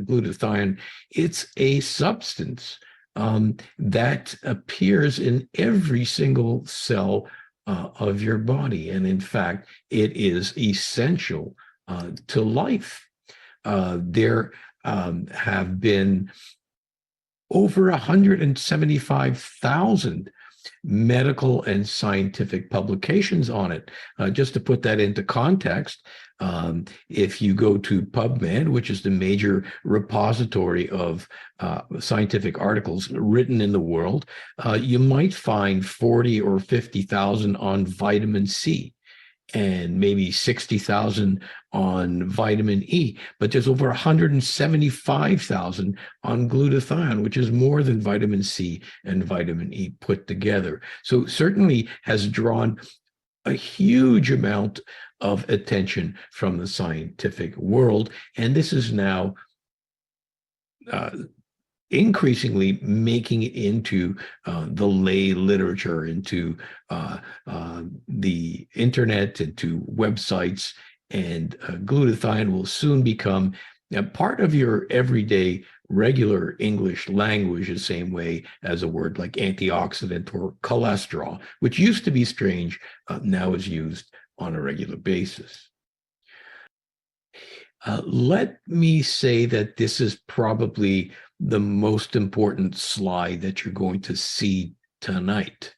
glutathione, it's a substance that appears in every single cell of your body. And in fact, it is essential to life. There have been over 175,000 medical and scientific publications on it. Just to put that into context, if you go to PubMed, which is the major repository of scientific articles written in the world, you might find 40 or 50,000 on vitamin C and maybe 60,000 on vitamin E, but there's over 175,000 on glutathione, which is more than vitamin C and vitamin E put together. So certainly has drawn a huge amount of attention from the scientific world. And this is now increasingly making it into the lay literature, into the internet, into websites, and glutathione will soon become a part of your everyday regular English language, the same way as a word like antioxidant or cholesterol, which used to be strange, now is used on a regular basis. Let me say that this is probably the most important slide that you're going to see tonight.